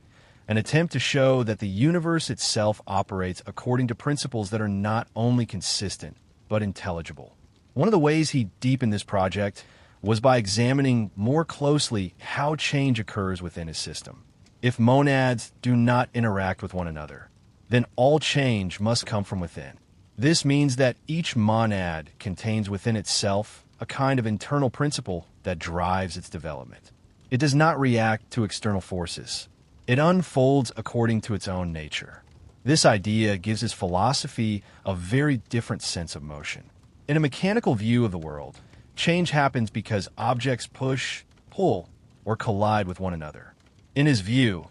an attempt to show that the universe itself operates according to principles that are not only consistent, but intelligible. One of the ways he deepened this project was by examining more closely how change occurs within his system. If monads do not interact with one another, then all change must come from within. This means that each monad contains within itself a kind of internal principle that drives its development. It does not react to external forces. It unfolds according to its own nature. This idea gives his philosophy a very different sense of motion. In a mechanical view of the world, change happens because objects push, pull, or collide with one another. In his view,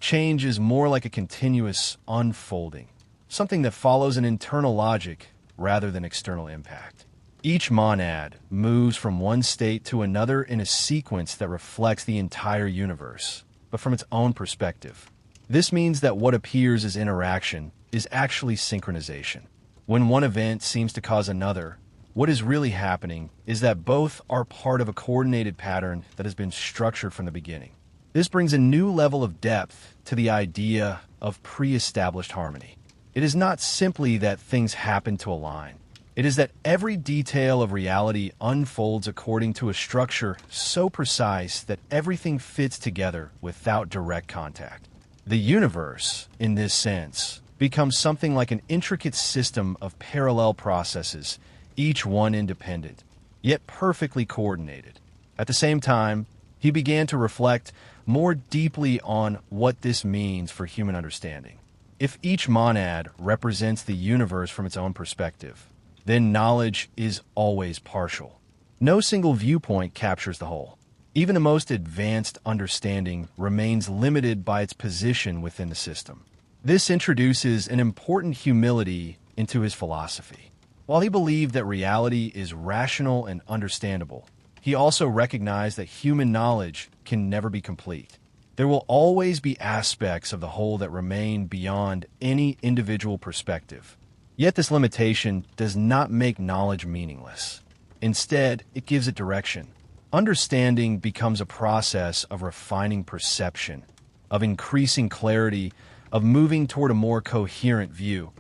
change is more like a continuous unfolding, something that follows an internal logic rather than external impact. Each monad moves from one state to another in a sequence that reflects the entire universe, but from its own perspective. This means that what appears as interaction is actually synchronization. When one event seems to cause another, what is really happening is that both are part of a coordinated pattern that has been structured from the beginning. This brings a new level of depth to the idea of pre-established harmony. It is not simply that things happen to align. It is that every detail of reality unfolds according to a structure so precise that everything fits together without direct contact. The universe, in this sense, becomes something like an intricate system of parallel processes, each one independent, yet perfectly coordinated. At the same time, He began to reflect more deeply on what this means for human understanding. If each monad represents the universe from its own perspective, then knowledge is always partial. No single viewpoint captures the whole. Even the most advanced understanding remains limited by its position within the system. This introduces an important humility into his philosophy. While he believed that reality is rational and understandable, he also recognized that human knowledge can never be complete. There will always be aspects of the whole that remain beyond any individual perspective. Yet this limitation does not make knowledge meaningless. Instead, it gives it direction. Understanding becomes a process of refining perception, of increasing clarity, of moving toward a more coherent view,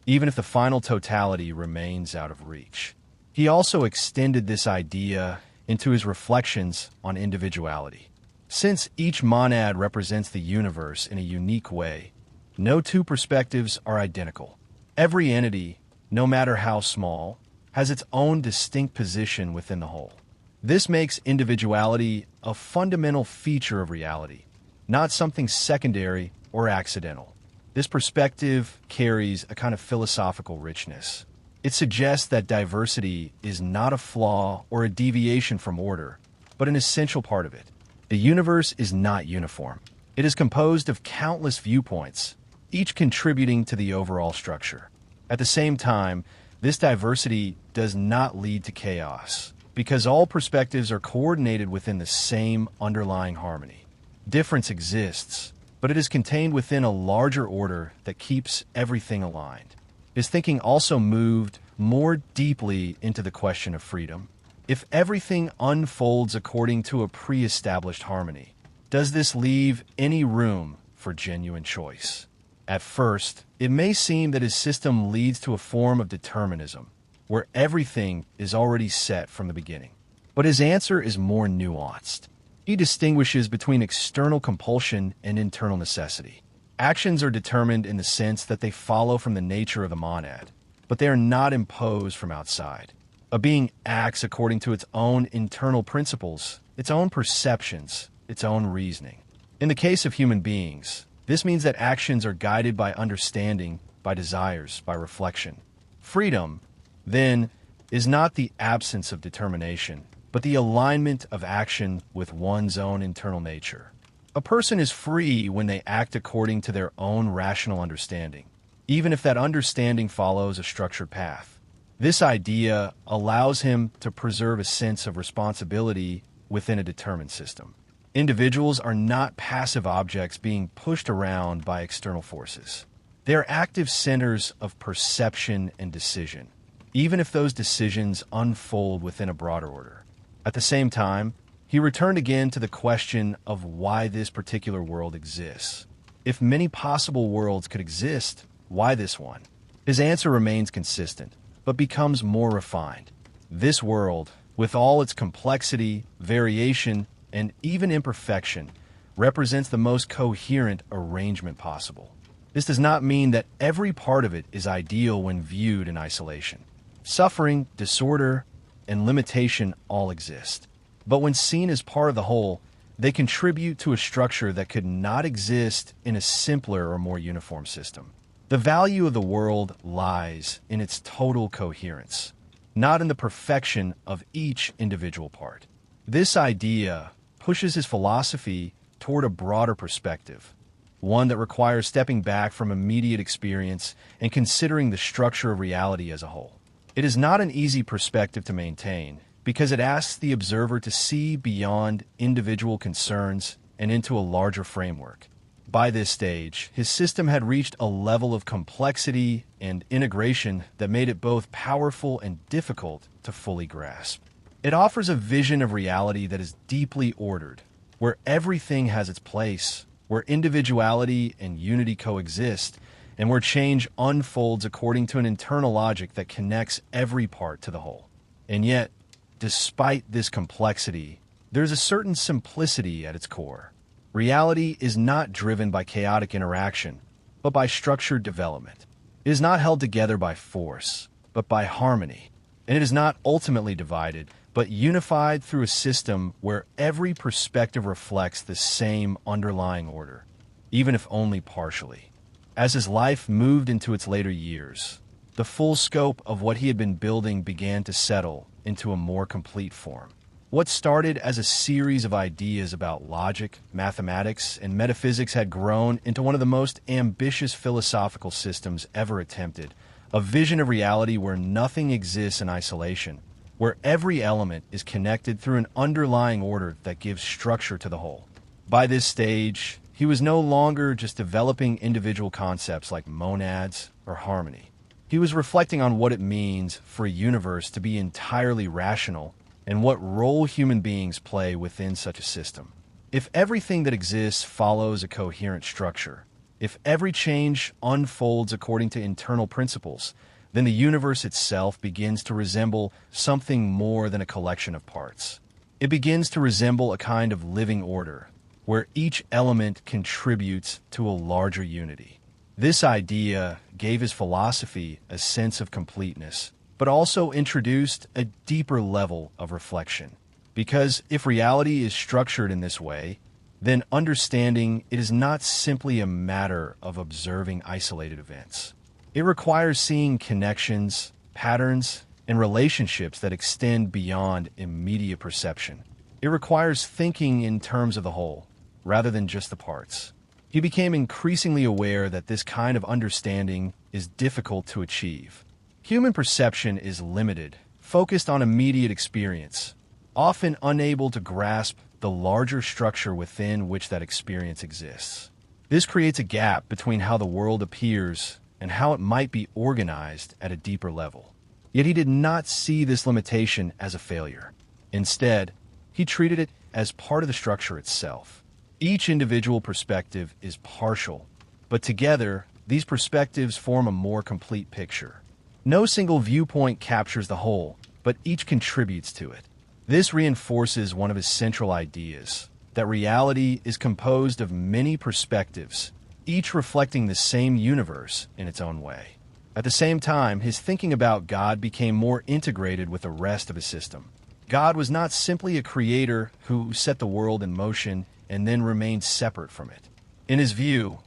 even if the final totality remains out of reach. He also extended this idea into his reflections on individuality. Since each monad represents the universe in a unique way, no two perspectives are identical. Every entity, no matter how small, has its own distinct position within the whole. This makes individuality a fundamental feature of reality, not something secondary or accidental. This perspective carries a kind of philosophical richness. It suggests that diversity is not a flaw or a deviation from order, but an essential part of it. The universe is not uniform. It is composed of countless viewpoints, each contributing to the overall structure. At the same time, this diversity does not lead to chaos, because all perspectives are coordinated within the same underlying harmony. Difference exists, but it is contained within a larger order that keeps everything aligned. His thinking also moved more deeply into the question of freedom. If everything unfolds according to a pre-established harmony, does this leave any room for genuine choice? At first, it may seem that his system leads to a form of determinism, where everything is already set from the beginning. But his answer is more nuanced. He distinguishes between external compulsion and internal necessity. Actions are determined in the sense that they follow from the nature of the monad, but they are not imposed from outside. A being acts according to its own internal principles, its own perceptions, its own reasoning. In the case of human beings, this means that actions are guided by understanding, by desires, by reflection. Freedom, then, is not the absence of determination, but the alignment of action with one's own internal nature. A person is free when they act according to their own rational understanding, even if that understanding follows a structured path. This idea allows him to preserve a sense of responsibility within a determined system. Individuals are not passive objects being pushed around by external forces. They are active centers of perception and decision, even if those decisions unfold within a broader order. At the same time, he returned again to the question of why this particular world exists. If many possible worlds could exist, why this one? His answer remains consistent, but becomes more refined. This world, with all its complexity, variation, and even imperfection, represents the most coherent arrangement possible. This does not mean that every part of it is ideal when viewed in isolation. Suffering, disorder, and limitation all exist. But when seen as part of the whole, they contribute to a structure that could not exist in a simpler or more uniform system. The value of the world lies in its total coherence, not in the perfection of each individual part. This idea pushes his philosophy toward a broader perspective, one that requires stepping back from immediate experience and considering the structure of reality as a whole. It is not an easy perspective to maintain, because it asks the observer to see beyond individual concerns and into a larger framework. By this stage, his system had reached a level of complexity and integration that made it both powerful and difficult to fully grasp. It offers a vision of reality that is deeply ordered, where everything has its place, where individuality and unity coexist, and where change unfolds according to an internal logic that connects every part to the whole. And yet, despite this complexity, there's a certain simplicity at its core. Reality is not driven by chaotic interaction, but by structured development. It is not held together by force, but by harmony. And it is not ultimately divided, but unified through a system where every perspective reflects the same underlying order, even if only partially. As his life moved into its later years, the full scope of what he had been building began to settle into a more complete form. What started as a series of ideas about logic, mathematics, and metaphysics had grown into one of the most ambitious philosophical systems ever attempted, a vision of reality where nothing exists in isolation, where every element is connected through an underlying order that gives structure to the whole. By this stage, he was no longer just developing individual concepts like monads or harmony. He was reflecting on what it means for a universe to be entirely rational and what role human beings play within such a system. If everything that exists follows a coherent structure, if every change unfolds according to internal principles, then the universe itself begins to resemble something more than a collection of parts. It begins to resemble a kind of living order, where each element contributes to a larger unity. This idea gave his philosophy a sense of completeness, but also introduced a deeper level of reflection. Because if reality is structured in this way, then understanding it is not simply a matter of observing isolated events. It requires seeing connections, patterns, and relationships that extend beyond immediate perception. It requires thinking in terms of the whole, rather than just the parts. He became increasingly aware that this kind of understanding is difficult to achieve. Human perception is limited, focused on immediate experience, often unable to grasp the larger structure within which that experience exists. This creates a gap between how the world appears and how it might be organized at a deeper level. Yet he did not see this limitation as a failure. Instead, he treated it as part of the structure itself. Each individual perspective is partial, but together, these perspectives form a more complete picture. No single viewpoint captures the whole, but each contributes to it. This reinforces one of his central ideas, that reality is composed of many perspectives, each reflecting the same universe in its own way. At the same time, his thinking about God became more integrated with the rest of his system. God was not simply a creator who set the world in motion and then remained separate from it. In his view,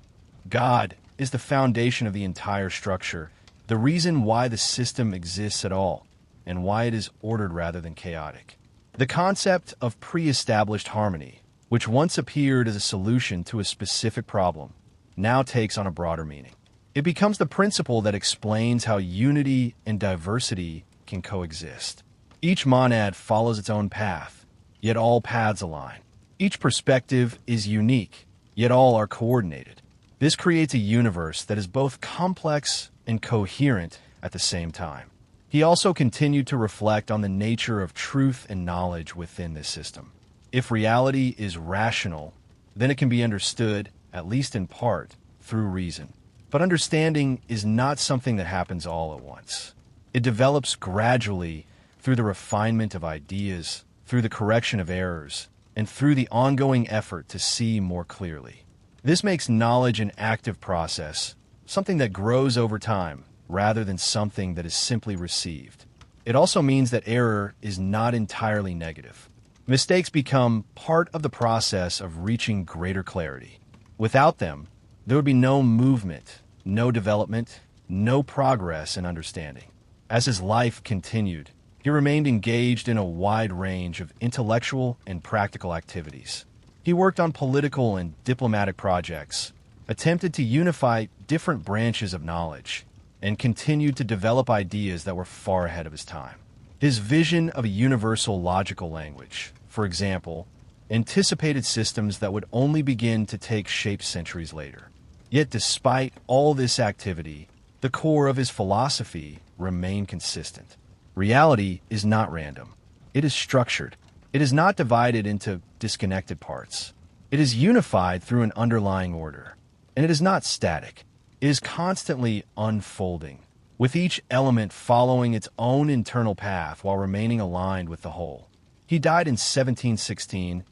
God is the foundation of the entire structure, the reason why the system exists at all, and why it is ordered rather than chaotic. The concept of pre-established harmony, which once appeared as a solution to a specific problem, now takes on a broader meaning. It becomes the principle that explains how unity and diversity can coexist. Each monad follows its own path, yet all paths align. Each perspective is unique, yet all are coordinated. This creates a universe that is both complex and coherent at the same time. He also continued to reflect on the nature of truth and knowledge within this system. If reality is rational, then it can be understood, at least in part, through reason. But understanding is not something that happens all at once. It develops gradually through the refinement of ideas, through the correction of errors, and through the ongoing effort to see more clearly. This makes knowledge an active process, something that grows over time, rather than something that is simply received. It also means that error is not entirely negative. Mistakes become part of the process of reaching greater clarity. Without them, there would be no movement, no development, no progress in understanding. As his life continued, he remained engaged in a wide range of intellectual and practical activities. He worked on political and diplomatic projects, attempted to unify different branches of knowledge, and continued to develop ideas that were far ahead of his time. His vision of a universal logical language, for example, anticipated systems that would only begin to take shape centuries later. Yet despite all this activity, the core of his philosophy remained consistent. Reality is not random. It is structured. It is not divided into disconnected parts. It is unified through an underlying order. And it is not static. It is constantly unfolding, with each element following its own internal path while remaining aligned with the whole. He died in 1716,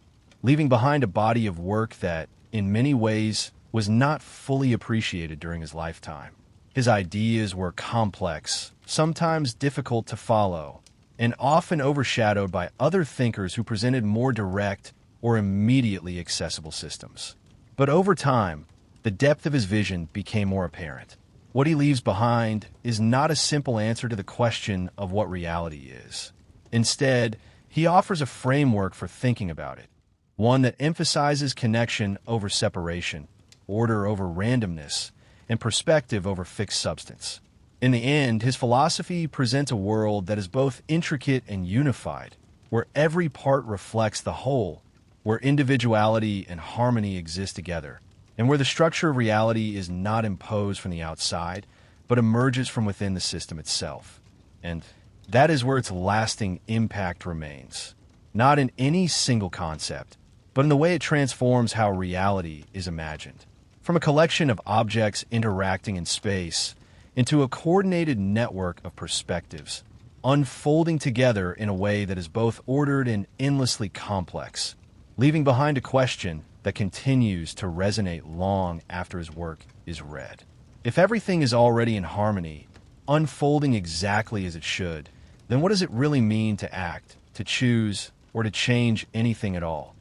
leaving behind a body of work that, in many ways, was not fully appreciated during his lifetime. His ideas were complex, sometimes difficult to follow, and often overshadowed by other thinkers who presented more direct or immediately accessible systems. But over time, the depth of his vision became more apparent. What he leaves behind is not a simple answer to the question of what reality is. Instead, he offers a framework for thinking about it, one that emphasizes connection over separation, order over randomness, and perspective over fixed substance. In the end, his philosophy presents a world that is both intricate and unified, where every part reflects the whole, where individuality and harmony exist together, and where the structure of reality is not imposed from the outside, but emerges from within the system itself. And that is where its lasting impact remains, not in any single concept, but in the way it transforms how reality is imagined. From a collection of objects interacting in space into a coordinated network of perspectives, unfolding together in a way that is both ordered and endlessly complex, leaving behind a question that continues to resonate long after his work is read. If everything is already in harmony, unfolding exactly as it should, then what does it really mean to act, to choose, or to change anything at all?